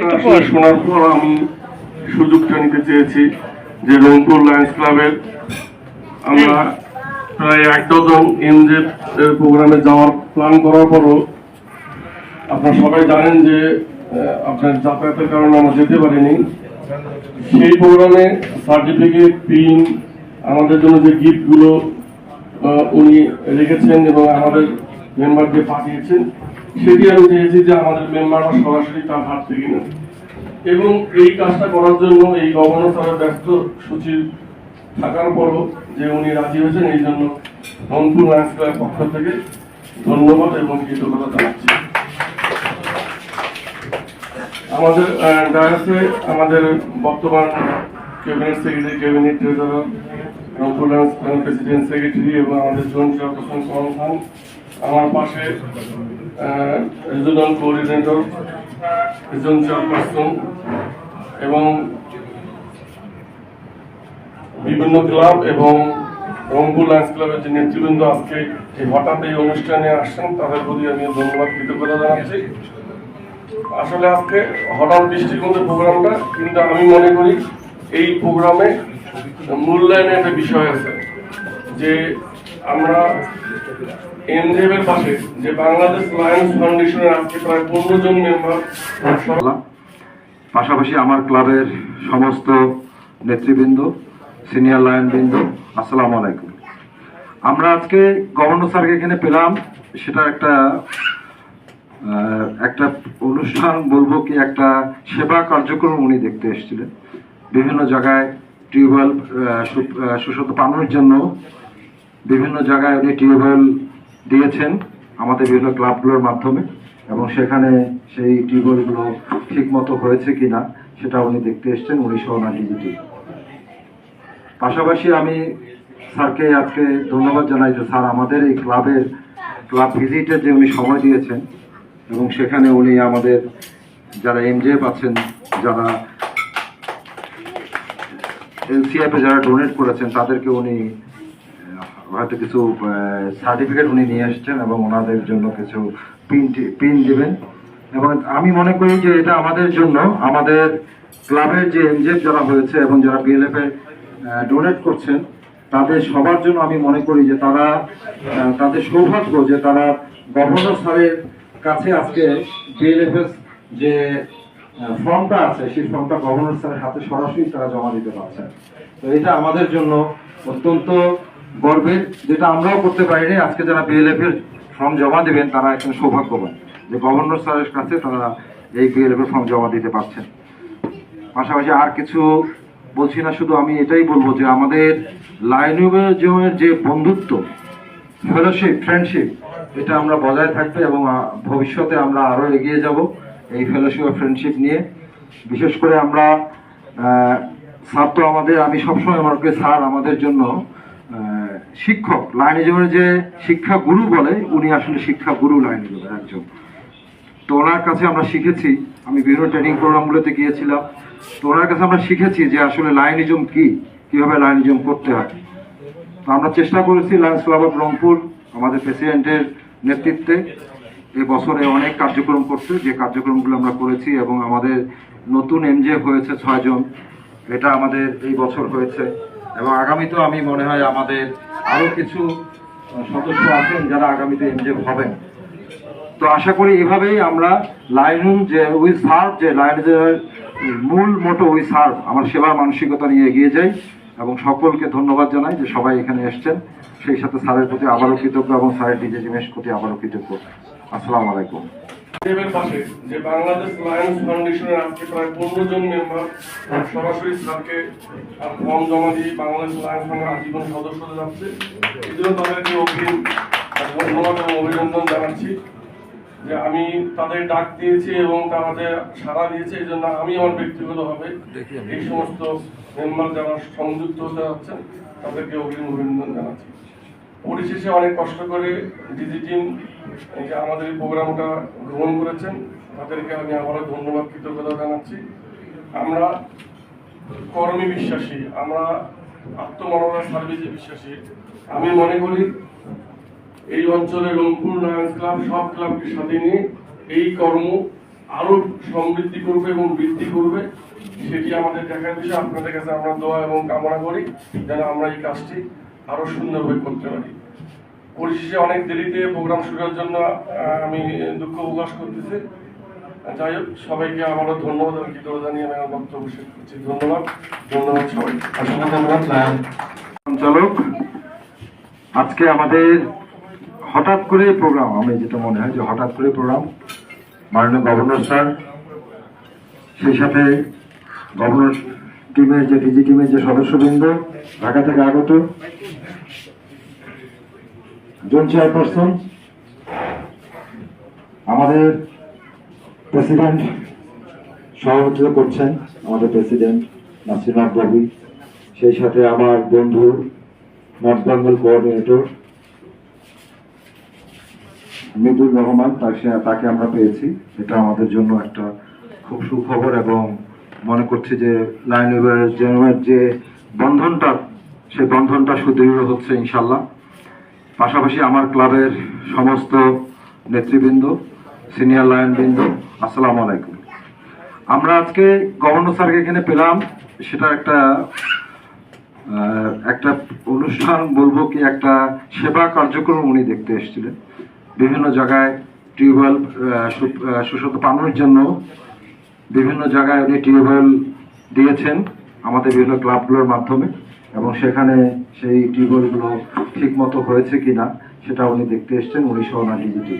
শোনার পর আমি সুযোগটা নিতে চেয়েছি যে রংপুর লায়ন্স ক্লাবের আমরা প্রায় 1 ডজন এমজেড এর প্রোগ্রামে যাওয়ার প্ল্যান করার পরও আপনারা সবাই জানেন যে আপনার যাতায়াতের কারণে আমরা যেতে পারিনি। সেই প্রোগ্রামে সার্টিফিকেট, পিন, আমাদের জন্য যে গিফটগুলো উনি রেখেছেন এবং আমাদের মেম্বারকে পাঠিয়েছেন, সেটি আমি চেয়েছি যে আমাদের মেম্বাররা সরাসরি তার হাত থেকে নেন। এবং এই কাজটা করার জন্য এই গভর্নর স্যারের ব্যস্ত সচিব থাকার পরও যে উনি রাজি হয়েছেন, এই জন্য রংপুর লায়ন্স ক্লাবের পক্ষ থেকে ধন্যবাদ এবং কৃতজ্ঞতা জানাচ্ছি। আমাদের ডায়াসে আমাদের বর্তমান cabinet secretary, cabinet treasurer, Rangpur Lions club president secretary এবং আমাদের জয়েন্ট চেয়ারপারসন করম খান, আমার পাশে রিজনাল কোঅর্ডিনেটর, রিজন চেয়ারপারসন এবং বিভিন্ন ক্লাব এবং রংপুর লায়ন্স ক্লাবের যে নেতৃবৃন্দ আজকে হঠাৎ এই অনুষ্ঠানে আসছেন, তাদের প্রতি আমি ধন্যবাদ কৃতজ্ঞতা জানাচ্ছি। আসলে আজকে হঠাৎ বৃষ্টির মধ্যে প্রোগ্রামটা, কিন্তু আমি মনে করি এই প্রোগ্রামে মূল্যায়নের একটা বিষয় আছে যে আমরা এমজেবের পাশে যে বাংলাদেশ লায়ন্স ফাউন্ডেশনের আজকে প্রায় 15 জন মেম্বার, পাশাপাশি আমার ক্লাবের সমস্ত নেতৃবৃন্দ, সিনিয়র লায়ন বৃন্দ, আসসালামু আলাইকুম। আমরা আজকে গভর্নর স্যারকে এখানে পেলাম, সেটা একটা অনুষ্ঠান বলবো কি, একটা সেবা কার্যক্রম উনি দেখতে এসেছিলেন। বিভিন্ন জায়গায় টিউবওয়েল সুশোধিত পানীয়ের জন্য বিভিন্ন জায়গায় উনি টিউবওয়েল দিয়েছেন আমাদের বিভিন্ন ক্লাবগুলোর মাধ্যমে, এবং সেখানে সেই টিউবওয়েলগুলো ঠিক মতো হয়েছে কিনা সেটা উনি দেখতে এসছেন, উনি সহ ডিজিটি। পাশাপাশি আমি স্যারকে আজকে ধন্যবাদ জানাই যে স্যার আমাদের এই ক্লাব ভিজিটে যে উনি সময় দিয়েছেন, এবং সেখানে উনি আমাদের যারা এমজেএফ আছেন, যারা এলসিএফে যারা ডোনেট করেছেন, তাদেরকে উনি হয়তো কিছু সার্টিফিকেট উনি নিয়ে এসছেন এবং ওনাদের জন্য কিছু পিন দেবেন। এবং আমি মনে করি যে এটা আমাদের জন্য, আমাদের ক্লাবের যে এমজেএফ যারা হয়েছে এবং যারা বিএলএফ এ ডোনেট করছেন, তাদের সবার জন্য আমি মনে করি যে তাদের সৌভাগ্য যে তারা গভর্নর স্যারের কাছে আজকে বিএলএফ এর যে ফর্মটা আছে, সেই ফর্মটা গভর্নর স্যারের হাতে সরাসরি তারা জমা দিতে পারছেন। তো এটা আমাদের জন্য অত্যন্ত গর্বের, যেটা আমরাও করতে পারিনি। আজকে যারা বিএলএফ এর ফর্ম জমা দেবেন তারা এখানে সৌভাগ্যবান যে গভর্নর স্যারের কাছে তারা এই বিএলএফ এর ফর্ম জমা দিতে পারছেন। পাশাপাশি আর কিছু বলছি না, শুধু আমি এটাই বলবো যে আমাদের লায়নিজমের যে বন্ধুত্ব, ফেলোশিপ, ফ্রেন্ডশিপ, এটা আমরা বজায় থাকবে এবং ভবিষ্যতে আমরা আরো এগিয়ে যাব এই ফেলোশিপ ও ফ্রেন্ডশিপ নিয়ে। বিশেষ করে আমরা স্যার তো আমাদের, আমি সবসময় মনে করি স্যার আমাদের জন্য শিক্ষক, লায়নিজমের যে শিক্ষা গুরু বলে, উনি আসলে শিক্ষা গুরু লায়নিজমের একজন। তো ওনার কাছে আমরা শিখেছি, আমি বিভিন্ন ট্রেনিং প্রোগ্রামগুলোতে গিয়েছিলাম, তো ওনার কাছে আমরা শিখেছি যে আসলে লায়নিজম কি, কিভাবে লায়নিজম করতে হয়। তো আমরা চেষ্টা করেছি লায়ন্স ক্লাব অফ রংপুর আমাদের প্রেসিডেন্টের নেতৃত্বে এই বছরে অনেক কার্যক্রম করতে, যে কার্যক্রমগুলো আমরা করেছি। এবং আমাদের নতুন এমজেএফ হয়েছে 6 জন, এটা আমাদের এই বছর হয়েছে, এবং আগামীতেও আমি মনে হয় আমাদের আরো কিছু সদস্য আছেন যারা আগামীতে এমজেএফ হবেন। তো আশা করি এভাবেই আমরা লায়ন যে উই সার্ভ, যে লায়নের মূল মোটো উই সার্ভ, আমার সেবার মানসিকতা নিয়ে এগিয়ে যাই। এবং সকলকে ধন্যবাদ জানাই যে সবাই এখানে এসছেন, সেই সাথে স্যারের প্রতি আবারও কৃতজ্ঞ এবং স্যারের ডিজে জিমের প্রতি আবারও কৃতজ্ঞ। আসসালামু আলাইকুম। পাশে যে বাংলাদেশ লায়ন্স ফাউন্ডেশনের আজকে প্রায় 15 জন মেম্বার সরাসরি স্যারকে ফর্ম জমা দিয়ে বাংলাদেশ লায়ন্স ফাউন্ডেশনের আজীবন সদস্য হতে যাচ্ছে। এই জন্য তাদেরকে অগ্রিম ধন্যবাদ এবং অভিনন্দন জানাচ্ছি যে আমি তাদের ডাক দিয়েছি এবং তাদের সাড়া দিয়েছে। এই জন্য আমি আমার ব্যক্তিগতভাবে এই সমস্ত মেম্বার যারা সংযুক্ত হতে যাচ্ছেন তাদেরকে অগ্রিম অভিনন্দন জানাচ্ছি। পরিশেষে অনেক কষ্ট করে ডিজি টিম যে আমাদের এই প্রোগ্রামটা গ্রহণ করেছেন, তাদেরকে আমি আবারও ধন্যবাদ কৃতজ্ঞতা জানাচ্ছি। আমরা কর্মী বিশ্বাসী, আমরা আত্মমনোনয়ন সার্ভিসে বিশ্বাসী। আমি মনে করি এই অঞ্চলে রংপুর লায়ন্স ক্লাব সব ক্লাবকে সাথে নিয়ে এই কর্ম আরো সমৃদ্ধি করবে এবং বৃদ্ধি করবে, সেটি আমাদের দেখার বিষয়। আপনাদের কাছে আমরা দোয়া এবং কামনা করি যেন আমরা এই কাজটি আরো সুন্দরভাবে করতে পারি। পরিশেষে অনেক দেরিতে প্রোগ্রাম শুরুর জন্য আমি দুঃখ প্রকাশ করতেছি। যাই হোক, সবাইকে আমারও ধন্যবাদ এবং কৃতজ্ঞতা জানিয়ে আমি আমার বক্তব্য শেষ করছি। ধন্যবাদ সবাই। অসংখ্য ধন্যবাদ সঞ্চালক। আজকে আমাদের হঠাৎ করে প্রোগ্রাম, আমি যেটা মনে হয় যে হঠাৎ করে প্রোগ্রাম, মাননীয় গভর্নর স্যার, সেই সাথে গভর্নর টিমের যে ডিজি টিমের যে সদস্যবৃন্দ, ঢাকা থেকে আগত জোন চেয়ারপারসন, আমাদের প্রেসিডেন্ট সভাপতিত্ব করছেন আমাদের প্রেসিডেন্ট নাসির নকবী, সেই সাথে আমার বন্ধু নর্থ বেঙ্গল কোঅর্ডিনেটর মিদুর রহমান, তাকে আমরা পেয়েছি। এটা আমাদের জন্য একটা খুব সুখবর এবং মনে করছি যে লাইন ওয়েভারের যে বন্ধনটা, সেই বন্ধনটা সুদৃঢ় হচ্ছে ইনশাল্লাহ। পাশাপাশি আমার ক্লাবের সমস্ত নেতৃবৃন্দ, সিনিয়র লায়নবৃন্দ, আসসালামু আলাইকুম। আমরা আজকে গভর্নর স্যারকে এখানে পেলাম, সেটা একটা অনুষ্ঠান বলবো কি, একটা সেবা কার্যক্রম উনি দেখতে এসেছিলেন। বিভিন্ন জায়গায় টিউবওয়েল সুশোধ পানোর জন্য বিভিন্ন জায়গায় উনি টিউবওয়েল দিয়েছেন আমাদের বিভিন্ন ক্লাবগুলোর মাধ্যমে, এবং সেখানে সেই টিউবওয়েলগুলো ঠিক মতো হয়েছে কিনা সেটা উনি দেখতে এসছেন, উনি সহ না ডিজিটি।